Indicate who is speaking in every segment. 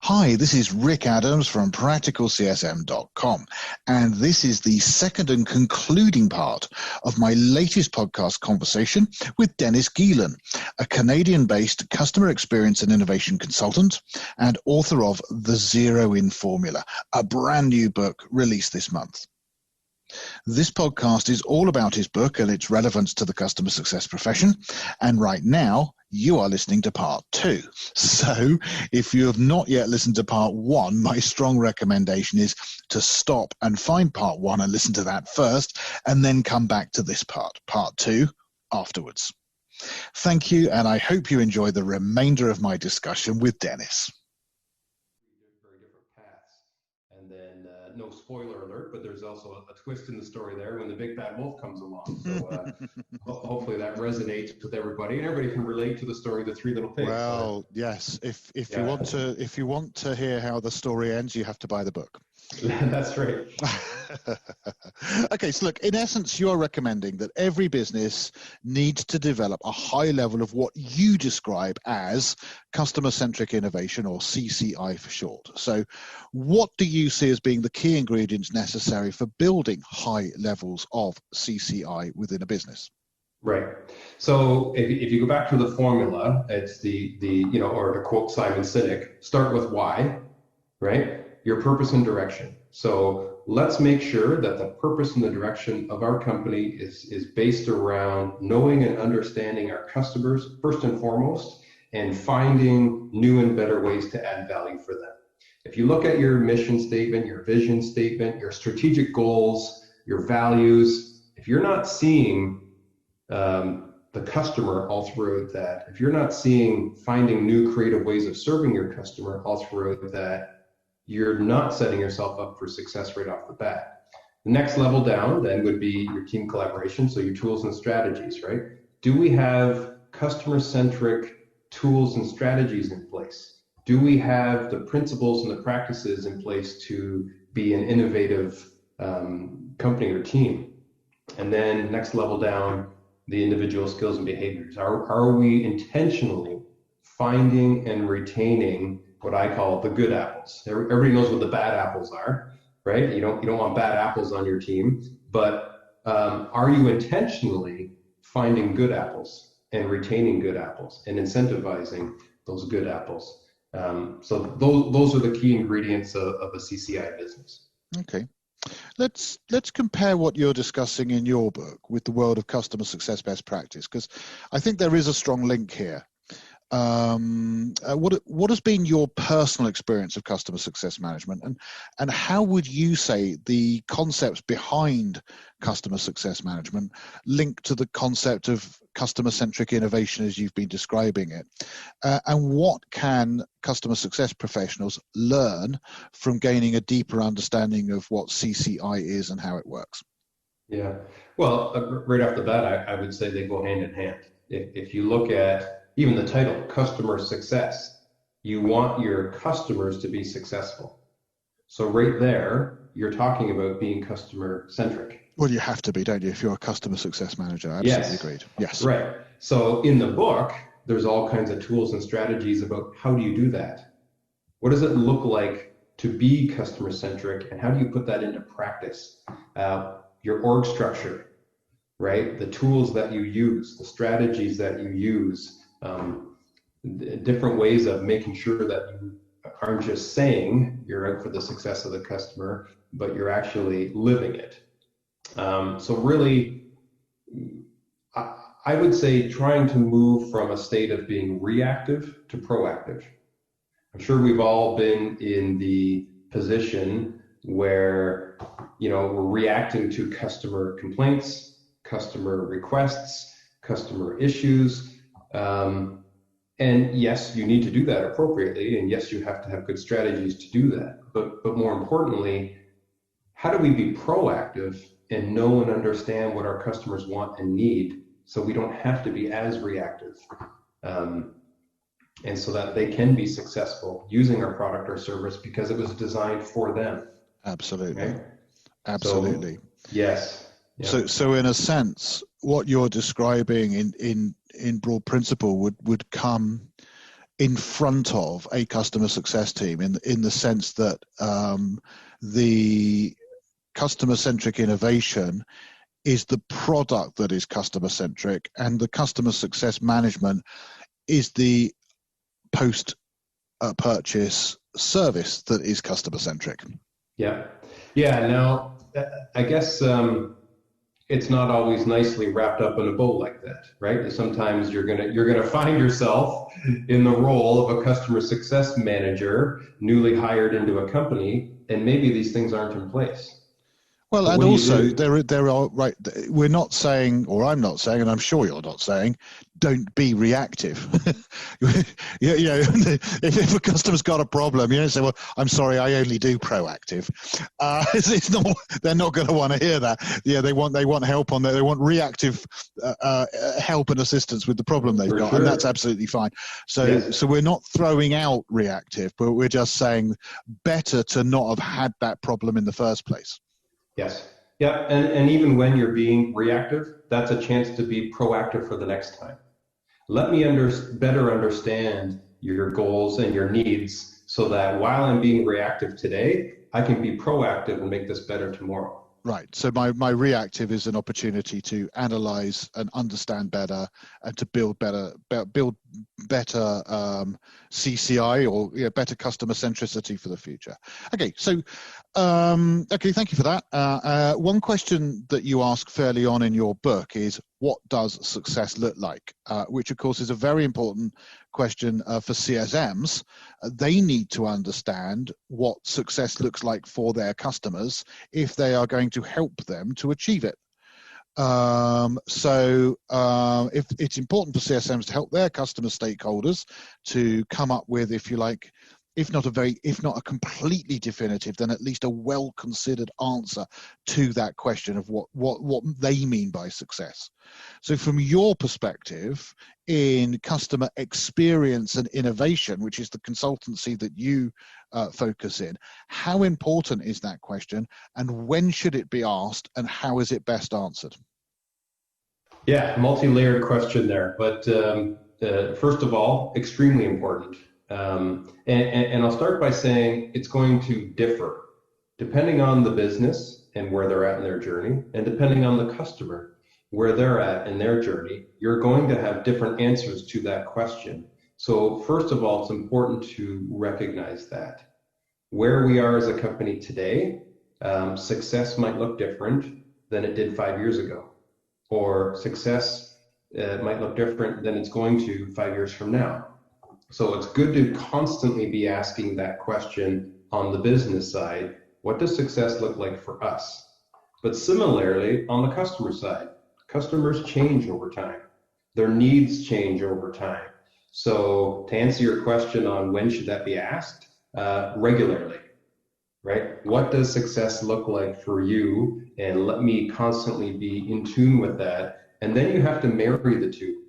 Speaker 1: Hi, this is Rick Adams from practicalcsm.com, and this is the second and concluding part of my latest podcast conversation with Dennis Geelen, a Canadian-based customer experience and innovation consultant and author of The Zero In Formula, a brand new book released this month. This podcast is all about his book and its relevance to the customer success profession, and right now, you are listening to part 2. So if you have not yet listened to part 1, my strong recommendation is to stop and find part 1 and listen to that first, and then come back to this part 2, afterwards. Thank you, and I hope you enjoy the remainder of my discussion with Dennis.
Speaker 2: Very different paths. And then, no spoiler alert, but there's also a twist in the story there when the big bad wolf comes along. So hopefully that resonates with everybody, and everybody can relate to the story, The Three Little Pigs.
Speaker 1: Well, yes. If you want to hear how the story ends, you have to buy the book.
Speaker 2: That's right.
Speaker 1: Okay, so look, in essence, you're recommending that every business needs to develop a high level of what you describe as customer-centric innovation, or CCI for short. So what do you see as being the key ingredients necessary for building high levels of CCI within a business?
Speaker 2: Right. So if you go back to the formula, it's or to quote Simon Sinek, start with why, right? Your purpose and direction. So let's make sure that the purpose and the direction of our company is based around knowing and understanding our customers first and foremost, and finding new and better ways to add value for them. If you look at your mission statement, your vision statement, your strategic goals, your values, if you're not seeing the customer all throughout that, if you're not seeing finding new creative ways of serving your customer all throughout that, you're not setting yourself up for success right off the bat. The next level down then would be your team collaboration, so your tools and strategies, right? Do we have customer-centric tools and strategies in place? Do we have the principles and the practices in place to be an innovative company or team? And then next level down, the individual skills and behaviors. Are we intentionally finding and retaining what I call the good apples? Everybody knows what the bad apples are, right? You don't want bad apples on your team, but are you intentionally finding good apples and retaining good apples and incentivizing those good apples? So those are the key ingredients of a CCI business. Okay.
Speaker 1: Let's compare what you're discussing in your book with the world of customer success best practice, because I think there is a strong link here. What has been your personal experience of customer success management, and how would you say the concepts behind customer success management link to the concept of customer-centric innovation as you've been describing it? And what can customer success professionals learn from gaining a deeper understanding of what CCI is and how it works?
Speaker 2: Yeah, well, right off the bat, I would say they go hand in hand. If you look at even the title, customer success, you want your customers to be successful. So right there, you're talking about being customer centric.
Speaker 1: Well, you have to be, don't you, if you're a customer success manager? Absolutely agreed. Yes.
Speaker 2: Right. So in the book, there's all kinds of tools and strategies about how do you do that? What does it look like to be customer centric, and how do you put that into practice? Your org structure, right? The tools that you use, the strategies that you use, different ways of making sure that you aren't just saying you're out for the success of the customer, but you're actually living it. So really, I would say trying to move from a state of being reactive to proactive. I'm sure we've all been in the position where, we're reacting to customer complaints, customer requests, customer issues. And yes, you need to do that appropriately. And yes, you have to have good strategies to do that. But more importantly, how do we be proactive and know and understand what our customers want and need, so we don't have to be as reactive, and so that they can be successful using our product or service because it was designed for them.
Speaker 1: Absolutely.
Speaker 2: Okay?
Speaker 1: Absolutely.
Speaker 2: So, yes. Yep.
Speaker 1: So in a sense, what you're describing in broad principle would come in front of a customer success team in the sense that the customer-centric innovation is the product that is customer-centric, and the customer success management is the post-purchase service that is customer-centric.
Speaker 2: Yeah. Yeah. Now, I guess it's not always nicely wrapped up in a bow like that, right? Sometimes you're gonna find yourself in the role of a customer success manager, newly hired into a company, and maybe these things aren't in place.
Speaker 1: Well,
Speaker 2: But
Speaker 1: and
Speaker 2: what do you
Speaker 1: also
Speaker 2: do?
Speaker 1: there are, right. We're not saying, or I'm not saying, and I'm sure you're not saying, don't be reactive. If a customer's got a problem, you don't say, "Well, I'm sorry, I only do proactive." It's not. They're not going to want to hear that. Yeah, they want help on that. They want reactive help and assistance with the problem they've
Speaker 2: For
Speaker 1: got, and that's
Speaker 2: sure.
Speaker 1: absolutely fine. So,
Speaker 2: Yes.
Speaker 1: so we're not throwing out reactive, but we're just saying better to not have had that problem in the first place.
Speaker 2: Yes. Yeah. And even when you're being reactive, that's a chance to be proactive for the next time. Let me better understand your goals and your needs so that while I'm being reactive today, I can be proactive and make this better tomorrow.
Speaker 1: Right. So my reactive is an opportunity to analyze and understand better, and to build better CCI, or better customer centricity for the future. Okay. So thank you for that. One question that you ask fairly on in your book is, what does success look like? Which of course is a very important question for CSMs. They need to understand what success looks like for their customers if they are going to help them to achieve it. If it's important for CSMs to help their customer stakeholders to come up with, if you like, if not a completely definitive, then at least a well-considered answer to that question of what they mean by success. So from your perspective, in customer experience and innovation, which is the consultancy that you focus in, how important is that question, and when should it be asked, and how is it best answered?
Speaker 2: Yeah, multi-layered question there, but first of all, extremely important. And I'll start by saying it's going to differ depending on the business and where they're at in their journey, and depending on the customer, where they're at in their journey. You're going to have different answers to that question. So first of all, it's important to recognize that where we are as a company today, success might look different than it did 5 years ago, or success might look different than it's going to 5 years from now. So it's good to constantly be asking that question on the business side. What does success look like for us? But similarly, on the customer side, customers change over time. Their needs change over time. So to answer your question on when should that be asked, regularly, right? What does success look like for you? And let me constantly be in tune with that. And then you have to marry the two.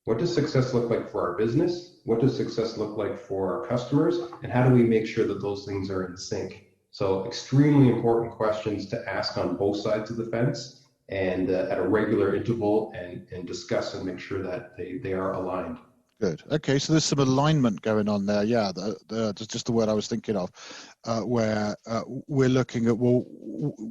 Speaker 2: What does success look like for our business? What does success look like for our customers? And how do we make sure that those things are in sync? So extremely important questions to ask on both sides of the fence, and at a regular interval, and discuss and make sure that they are aligned.
Speaker 1: Good. Okay, so there's some alignment going on there. Yeah, that's just the word I was thinking of, where we're looking at, well,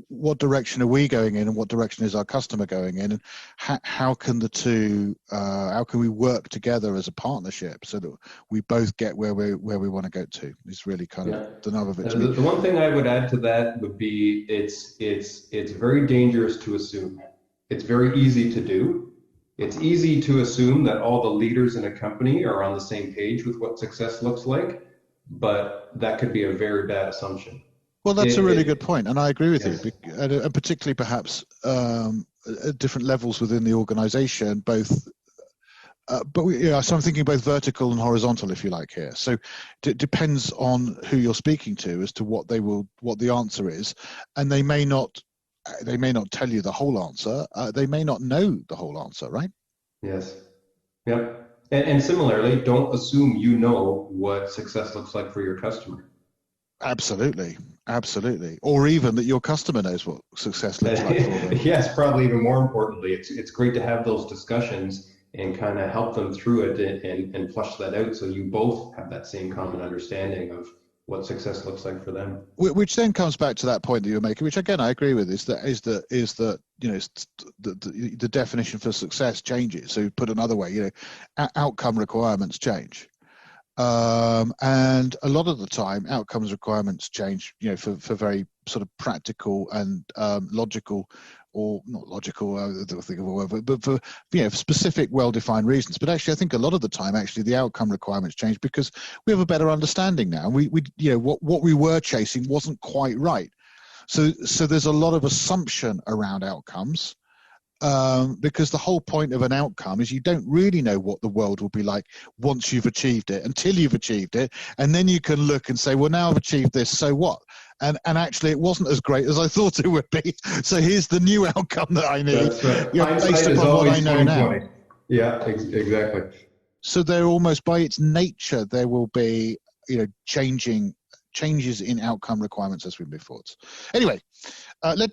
Speaker 1: what direction are we going in, and what direction is our customer going in, and how can the two, how can we work together as a partnership so that we both get where we want to go to? It's really kind of the nub of it.
Speaker 2: The one thing I would add to that would be it's very dangerous to assume. It's very easy to do. It's easy to assume that all the leaders in a company are on the same page with what success looks like, but that could be a very bad assumption.
Speaker 1: Well, that's a really good point, and I agree with
Speaker 2: Yes.
Speaker 1: you, and particularly perhaps at different levels within the organization, both. So I'm thinking both vertical and horizontal, if you like, here. So it depends on who you're speaking to as to what the answer is, and they may not tell you the whole answer. They may not know the whole answer, right?
Speaker 2: Yes. Yep. And similarly, don't assume you know what success looks like for your customer.
Speaker 1: Absolutely. Or even that your customer knows what success looks like for them.
Speaker 2: Yes, probably even more importantly, it's great to have those discussions and kind of help them through it and flush that out so you both have that same common understanding of what success looks like for them.
Speaker 1: Which then comes back to that point that you're making, which again I agree with, is that the definition for success changes. So put another way, outcome requirements change. And a lot of the time, outcomes requirements change, for very sort of practical and logical, or not logical, I don't think of a word, but for specific, well-defined reasons. But actually, I think a lot of the time, actually, the outcome requirements change because we have a better understanding now. We what we were chasing wasn't quite right. So there's a lot of assumption around outcomes. Because the whole point of an outcome is you don't really know what the world will be like once you've achieved it, until you've achieved it, and then you can look and say, well, now I've achieved this, so what? And actually it wasn't as great as I thought it would be, so here's the new outcome that I need.
Speaker 2: That's right.
Speaker 1: Based upon what I know now.
Speaker 2: Yeah, exactly.
Speaker 1: So they're almost, by its nature, there will be changes in outcome requirements as we move forwards. Anyway,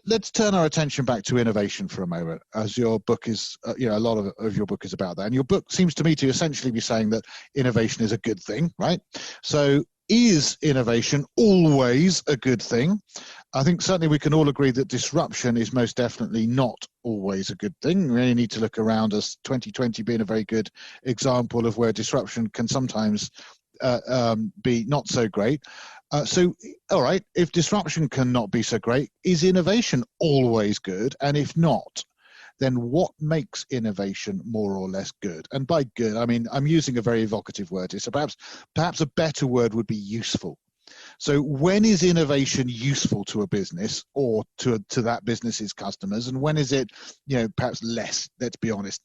Speaker 1: let's turn our attention back to innovation for a moment, as your book is, a lot of your book is about that. And your book seems to me to essentially be saying that innovation is a good thing, right? So is innovation always a good thing? I think certainly we can all agree that disruption is most definitely not always a good thing. We really need to look around us, 2020 being a very good example of where disruption can sometimes be not so great. So, all right, if disruption cannot be so great, is innovation always good? And if not, then what makes innovation more or less good? And by good, I mean, I'm using a very evocative word here, so perhaps a better word would be useful. So when is innovation useful to a business or to that business's customers? And when is it, perhaps less, let's be honest,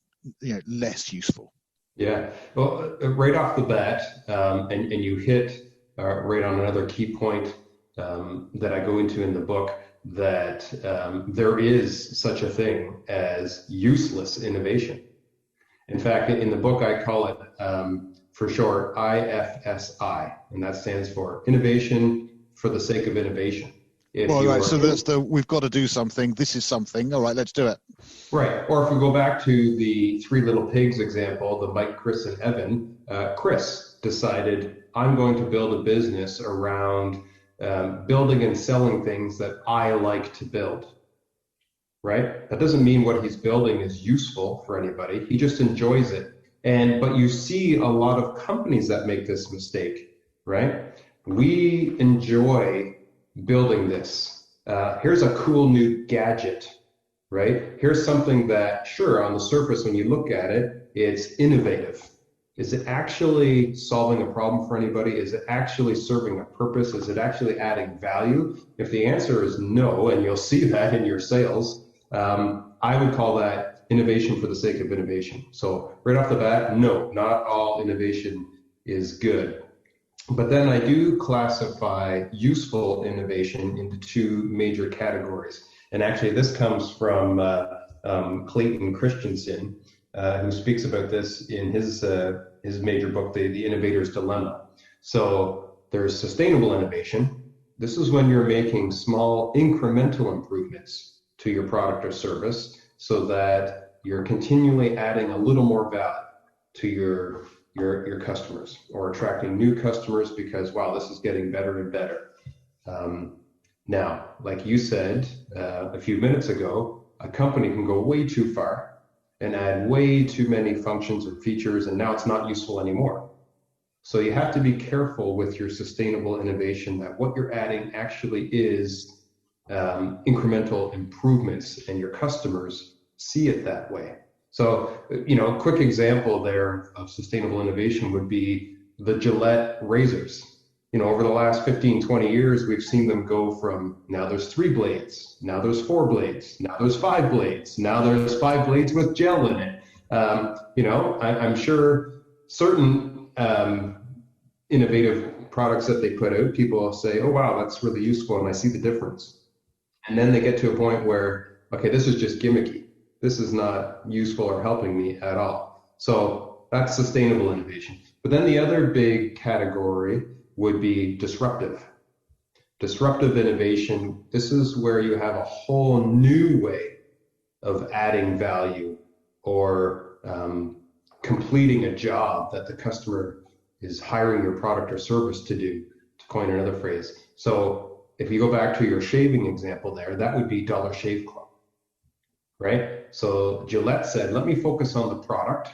Speaker 1: less useful?
Speaker 2: Yeah, well, right off the bat, and you hit right on another key point that I go into in the book, that there is such a thing as useless innovation. In fact, in the book, I call it, for short, IFSI, and that stands for Innovation for the Sake of Innovation.
Speaker 1: So that's we've got to do something. This is something. All right, let's do it.
Speaker 2: Right. Or if we go back to the Three Little Pigs example, the Mike, Chris, and Evan, Chris decided, I'm going to build a business around building and selling things that I like to build. Right? That doesn't mean what he's building is useful for anybody. He just enjoys it. But you see a lot of companies that make this mistake, right? We enjoy building this. Here's a cool new gadget, right? Here's something that, sure, on the surface, when you look at it, it's innovative. Is it actually solving a problem for anybody? Is it actually serving a purpose? Is it actually adding value? If the answer is no, and you'll see that in your sales, I would call that innovation for the sake of innovation. So right off the bat, no, not all innovation is good. But then I do classify useful innovation into two major categories. And actually this comes from Clayton Christensen, who speaks about this in his major book, The Innovator's Dilemma. So there's sustainable innovation. This is when you're making small incremental improvements to your product or service so that you're continually adding a little more value to your customers, or attracting new customers because, wow, this is getting better and better. Now, like you said a few minutes ago, a company can go way too far and add way too many functions and features, and now it's not useful anymore. So you have to be careful with your sustainable innovation, that what you're adding actually is incremental improvements, and your customers see it that way. So, a quick example there of sustainable innovation would be the Gillette razors. Over the last 15, 20 years, we've seen them go from, now there's 3 blades, now there's 4 blades, now there's 5 blades, now there's 5 blades with gel in it. I'm sure certain innovative products that they put out, people will say, oh, wow, that's really useful, and I see the difference. And then they get to a point where, okay, this is just gimmicky. This is not useful or helping me at all. So that's sustainable innovation. But then the other big category would be disruptive. Disruptive innovation, this is where you have a whole new way of adding value or completing a job that the customer is hiring your product or service to do, to coin another phrase. So if you go back to your shaving example there, that would be Dollar Shave Club, right? So Gillette said, let me focus on the product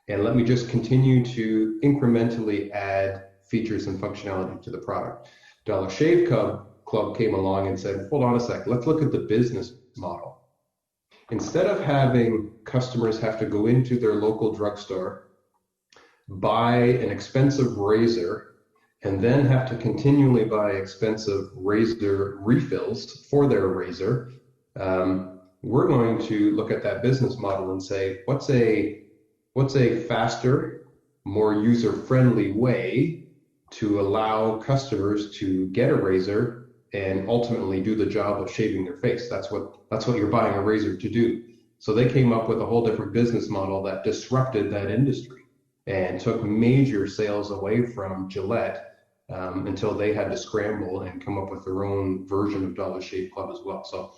Speaker 2: and let me just continue to incrementally add features and functionality to the product. Dollar Shave Club came along and said, hold on a sec, let's look at the business model. Instead of having customers have to go into their local drugstore, buy an expensive razor, and then have to continually buy expensive razor refills for their razor, we're going to look at that business model and say, what's a faster, more user-friendly way to allow customers to get a razor and ultimately do the job of shaving their face? That's what you're buying a razor to do. So they came up with a whole different business model that disrupted that industry and took major sales away from Gillette until they had to scramble and come up with their own version of Dollar Shave Club as well. So,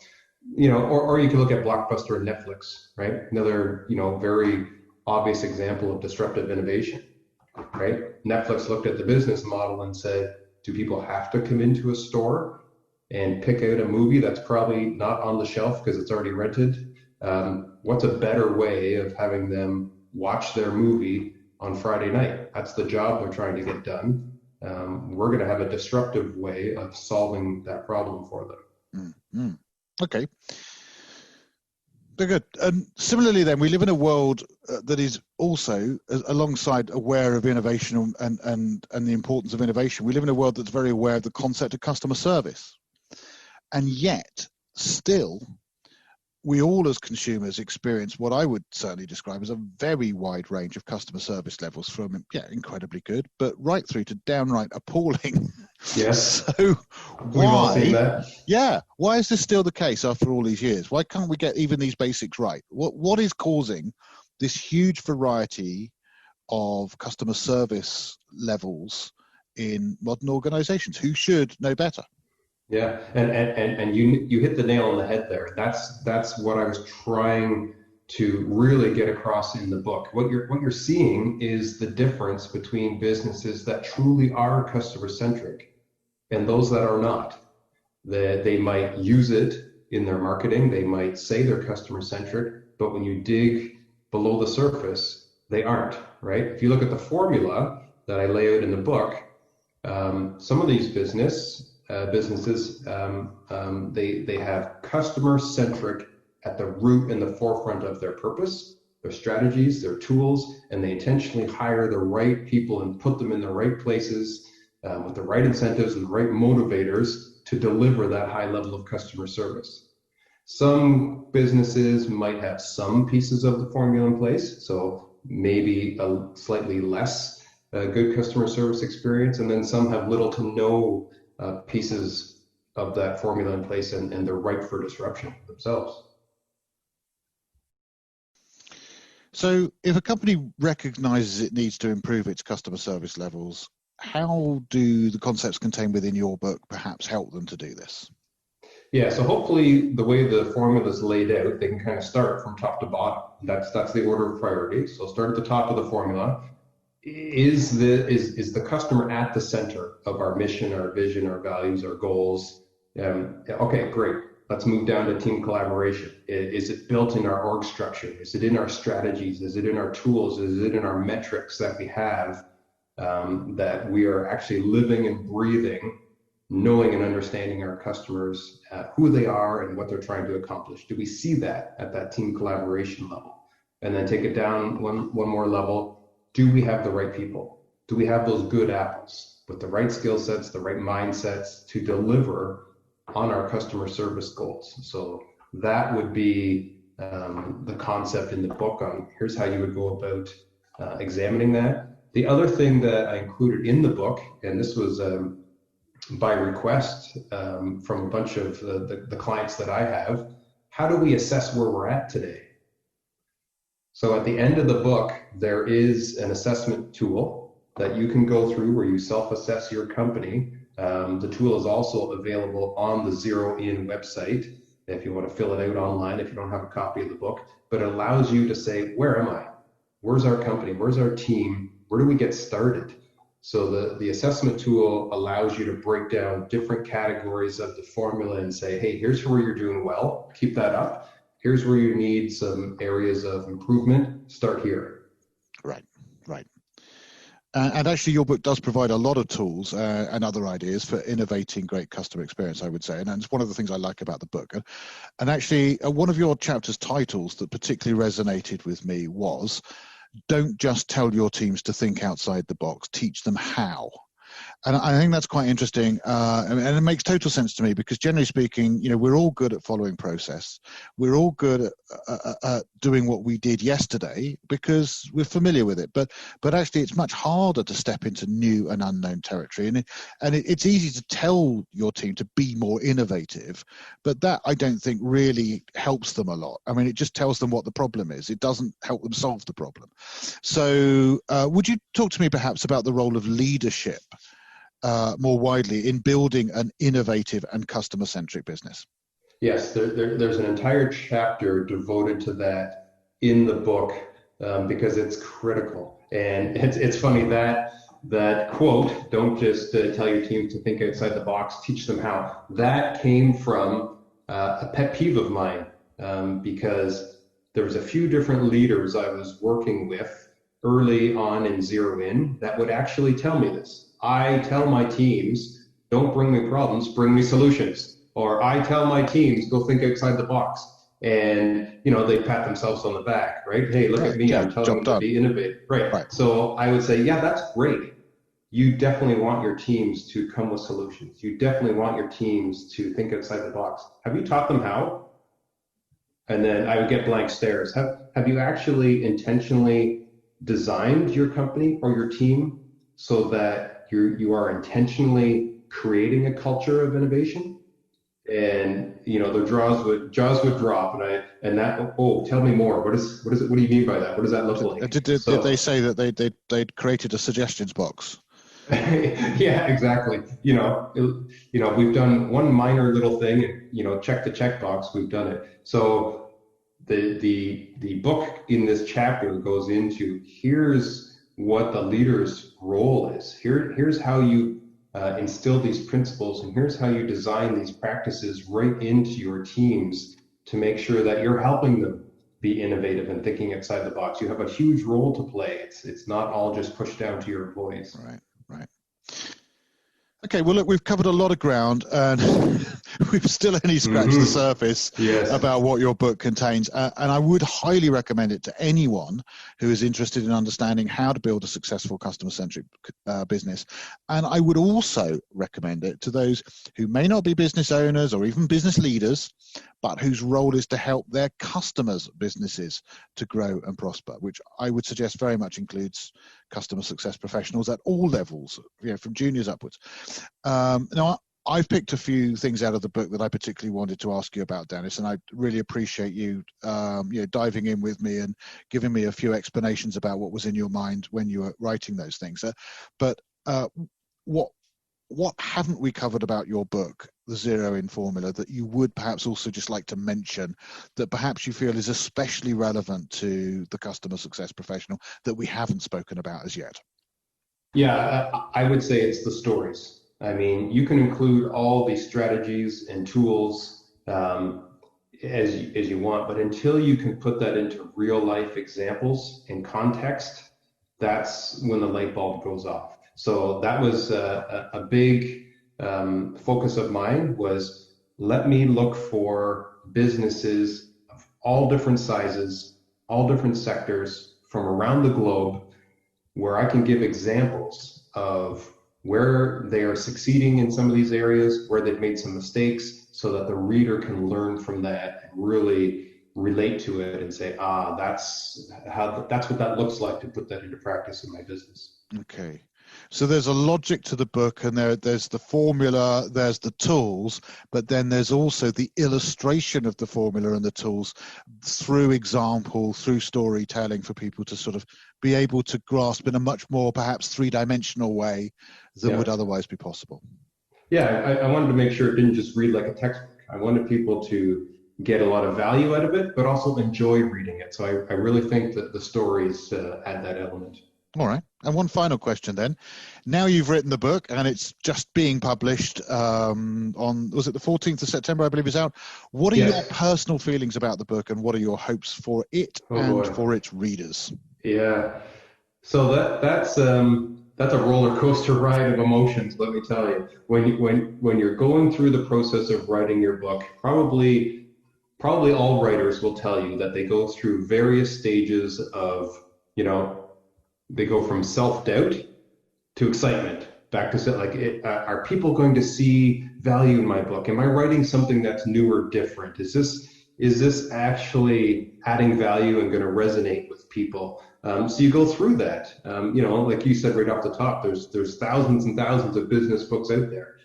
Speaker 2: or you can look at Blockbuster and Netflix, right? Another, very obvious example of disruptive innovation, right? Netflix looked at the business model and said, do people have to come into a store and pick out a movie that's probably not on the shelf because it's already rented? What's a better way of having them watch their movie on Friday night? That's the job they're trying to get done. We're going to have a disruptive way of solving that problem for them.
Speaker 1: Mm-hmm. Okay. Very good. And similarly then, we live in a world that is also, alongside aware of innovation and the importance of innovation, we live in a world that's very aware of the concept of customer service. And yet, still, we all as consumers experience what I would certainly describe as a very wide range of customer service levels, from incredibly good, but right through to downright appalling.
Speaker 2: Yes.
Speaker 1: So
Speaker 2: we've all seen that.
Speaker 1: Yeah, why is this still the case after all these years? Why can't we get even these basics right? What is causing this huge variety of customer service levels in modern organizations? Who should know better?
Speaker 2: Yeah, and you hit the nail on the head there. That's what I was trying to really get across in the book. What you're seeing is the difference between businesses that truly are customer centric and those that are not. They might use it in their marketing, they might say they're customer centric, but when you dig below the surface, they aren't, right? If you look at the formula that I lay out in the book, some of these businesses, they have customer-centric at the root and the forefront of their purpose, their strategies, their tools, and they intentionally hire the right people and put them in the right places with the right incentives and the right motivators to deliver that high level of customer service. Some businesses might have some pieces of the formula in place, so maybe a slightly less good customer service experience, and then some have little to no pieces of that formula in place, and they're ripe for disruption themselves.
Speaker 1: So if a company recognizes it needs to improve its customer service levels, how do the concepts contained within your book perhaps help them to do this?
Speaker 2: Yeah, so hopefully the way the formula is laid out, they can kind of start from top to bottom. That's the order of priority. So start at the top of the formula. Is the customer at the center of our mission, our vision, our values, our goals? Okay, great. Let's move down to team collaboration. Is it built in our org structure? Is it in our strategies? Is it in our tools? Is it in our metrics that we have, that we are actually living and breathing, knowing and understanding our customers, who they are and what they're trying to accomplish? Do we see that at that team collaboration level? And then take it down one more level. Do we have the right people? Do we have those good apples with the right skill sets, the right mindsets to deliver on our customer service goals? So that would be the concept in the book on here's how you would go about examining that. The other thing that I included in the book, and this was by request from a bunch of the clients that I have, how do we assess where we're at today? So at the end of the book, there is an assessment tool that you can go through where you self-assess your company. The tool is also available on the Zero In website if you want to fill it out online, if you don't have a copy of the book, but it allows you to say, where am I? where's our company, where's our team, where do we get started? So the assessment tool allows you to break down different categories of the formula and say, hey, here's where you're doing well, keep that up. Here's where you need some areas of improvement, start here.
Speaker 1: Right, right. And actually, your book does provide a lot of tools and other ideas for innovating great customer experience, I would say. And it's one of the things I like about the book. And actually, one of your chapter's titles that particularly resonated with me was, don't just tell your teams to think outside the box, teach them how. And I think that's quite interesting, and it makes total sense to me, because generally speaking, we're all good at following process. We're all good at doing what we did yesterday because we're familiar with it. But actually, it's much harder to step into new and unknown territory. And it's easy to tell your team to be more innovative, but that I don't think really helps them a lot. I mean, it just tells them what the problem is. It doesn't help them solve the problem. So would you talk to me perhaps about the role of leadership more widely in building an innovative and customer-centric business?
Speaker 2: Yes, there's an entire chapter devoted to that in the book, because it's critical. And it's funny that quote, don't just tell your team to think outside the box, teach them how. That came from a pet peeve of mine, because there was a few different leaders I was working with early on in Zero In that would actually tell me this. I tell my teams, don't bring me problems, bring me solutions. Or I tell my teams, go think outside the box. And, they pat themselves on the back, right? Hey, look at me, I'm telling them to be innovative. Right. So I would say, yeah, that's great. You definitely want your teams to come with solutions. You definitely want your teams to think outside the box. Have you taught them how? And then I would get blank stares. Have you actually intentionally designed your company or your team so that you are intentionally creating a culture of innovation? And their jaws would drop, and tell me more. What do you mean by that? What does that look like?
Speaker 1: Did they say that they'd created a suggestions box?
Speaker 2: Yeah, exactly. We've done one minor little thing, check the checkbox, we've done it. So the book in this chapter goes into, here's what the leader's role is. Here's how you instill these principles, and here's how you design these practices right into your teams to make sure that you're helping them be innovative and thinking outside the box. You have a huge role to play. It's not all just pushed down to your employees.
Speaker 1: Right. Okay, well, look, we've covered a lot of ground, and we've still only scratched the surface about what your book contains. And I would highly recommend it to anyone who is interested in understanding how to build a successful customer-centric business. And I would also recommend it to those who may not be business owners or even business leaders, but whose role is to help their customers' businesses to grow and prosper, which I would suggest very much includes customer success professionals at all levels, from juniors upwards. Now, I've picked a few things out of the book that I particularly wanted to ask you about, Dennis, and I really appreciate you, diving in with me and giving me a few explanations about what was in your mind when you were writing those things. But what haven't we covered about your book, The Zero In Formula, that you would perhaps also just like to mention that perhaps you feel is especially relevant to the customer success professional that we haven't spoken about as yet?
Speaker 2: Yeah, I would say it's the stories. I mean, you can include all these strategies and tools as you want, but until you can put that into real life examples and context, that's when the light bulb goes off. So that was a big focus of mine, was let me look for businesses of all different sizes, all different sectors from around the globe, where I can give examples of where they are succeeding in some of these areas, where they've made some mistakes, so that the reader can learn from that and really relate to it and say, that's what that looks like to put that into practice in my business.
Speaker 1: Okay. So there's a logic to the book, and there's the formula, there's the tools, but then there's also the illustration of the formula and the tools through example, through storytelling, for people to sort of be able to grasp in a much more perhaps three-dimensional way than would otherwise be possible.
Speaker 2: Yeah, I wanted to make sure it didn't just read like a textbook. I wanted people to get a lot of value out of it, but also enjoy reading it. So I really think that the stories add that element.
Speaker 1: All right. And one final question then. Now you've written the book and it's just being published on, was it the 14th of September, I believe is out. What are your personal feelings about the book and what are your hopes for it for its readers?
Speaker 2: Yeah. So that's a roller coaster ride of emotions, let me tell you. When you're going through the process of writing your book, probably all writers will tell you that they go through various stages of, they go from self-doubt to excitement, back to are people going to see value in my book? Am I writing something that's new or different? Is this actually adding value and going to resonate with people? So you go through that. Like you said right off the top, there's thousands and thousands of business books out there.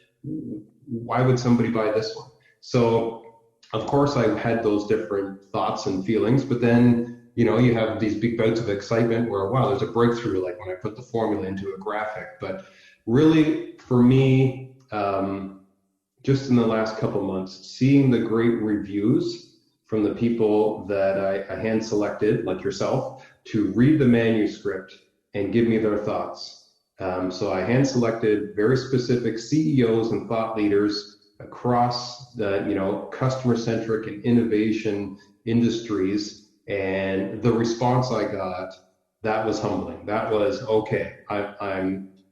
Speaker 2: Why would somebody buy this one? So of course I had those different thoughts and feelings, but then you have these big bouts of excitement where, wow, there's a breakthrough, like when I put the formula into a graphic. But really, for me, just in the last couple months, seeing the great reviews from the people that I hand selected, like yourself, to read the manuscript and give me their thoughts. So I hand selected very specific CEOs and thought leaders across the customer-centric and innovation industries. And the response I got, that was humbling. That was, okay,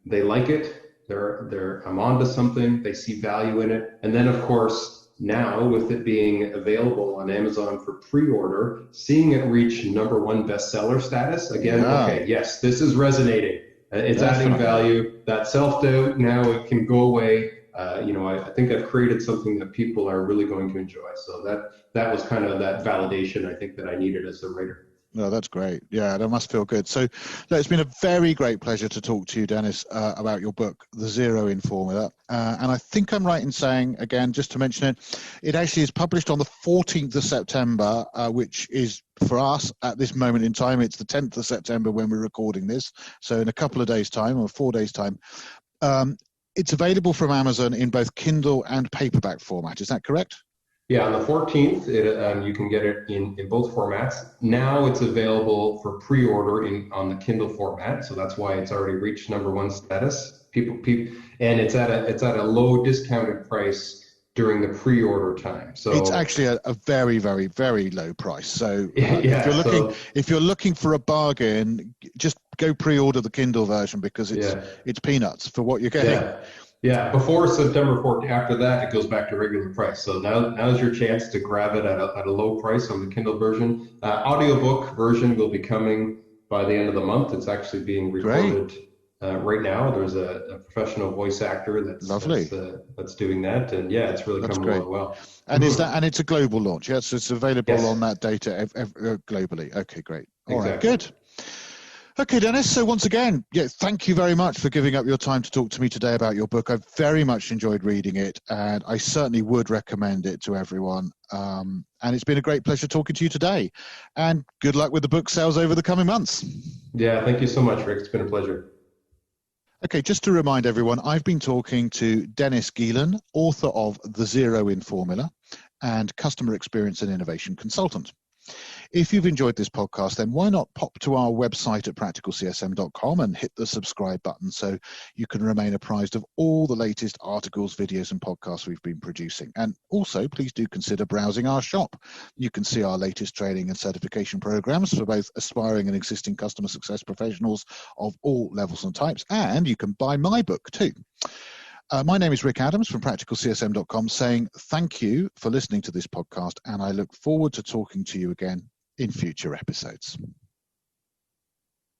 Speaker 2: they like it. I'm onto something. They see value in it. And then of course, now with it being available on Amazon for pre-order, seeing it reach #1 bestseller status again. Okay, yes, this is resonating. It's adding value. That self-doubt, now it can go away. I think I've created something that people are really going to enjoy. So that was kind of that validation I think that I needed as a writer.
Speaker 1: No, that's great. Yeah, that must feel good. So it's been a very great pleasure to talk to you, Dennis, about your book, The Zero In Formula. And I think I'm right in saying, again, just to mention it, it actually is published on the 14th of September, which is, for us at this moment in time, it's the 10th of September when we're recording this. So in a couple of days' time or 4 days' time. It's available from Amazon in both Kindle and paperback format. Is that correct?
Speaker 2: Yeah, on the 14th, you can get it in both formats. Now it's available for pre-order on the Kindle format, so that's why it's already reached #1 status. People, and it's at a low discounted price during the pre-order time. So
Speaker 1: it's actually a very, very, very low price. So if you're looking for a bargain, just go pre-order the Kindle version because it's peanuts for what you're getting.
Speaker 2: Yeah. Before September 14th, after that, it goes back to regular price. So now's your chance to grab it at a low price on the Kindle version. Audiobook version will be coming by the end of the month. It's actually being recorded right now. There's a professional voice actor that's doing that, and it's really coming along well.
Speaker 1: And it's a global launch. Yes, it's available on that data globally. Okay, great. All right, good. Okay, Dennis. So once again, thank you very much for giving up your time to talk to me today about your book. I've very much enjoyed reading it, and I certainly would recommend it to everyone. And it's been a great pleasure talking to you today. And good luck with the book sales over the coming months.
Speaker 2: Yeah, thank you so much, Rick. It's been a pleasure.
Speaker 1: Okay, just to remind everyone, I've been talking to Dennis Geelen, author of The Zero In Formula and customer experience and innovation consultant. If you've enjoyed this podcast, then why not pop to our website at practicalcsm.com and hit the subscribe button so you can remain apprised of all the latest articles, videos, and podcasts we've been producing. And also, please do consider browsing our shop. You can see our latest training and certification programs for both aspiring and existing customer success professionals of all levels and types. And you can buy my book too. My name is Rick Adams from practicalcsm.com saying thank you for listening to this podcast, and I look forward to talking to you again in future episodes.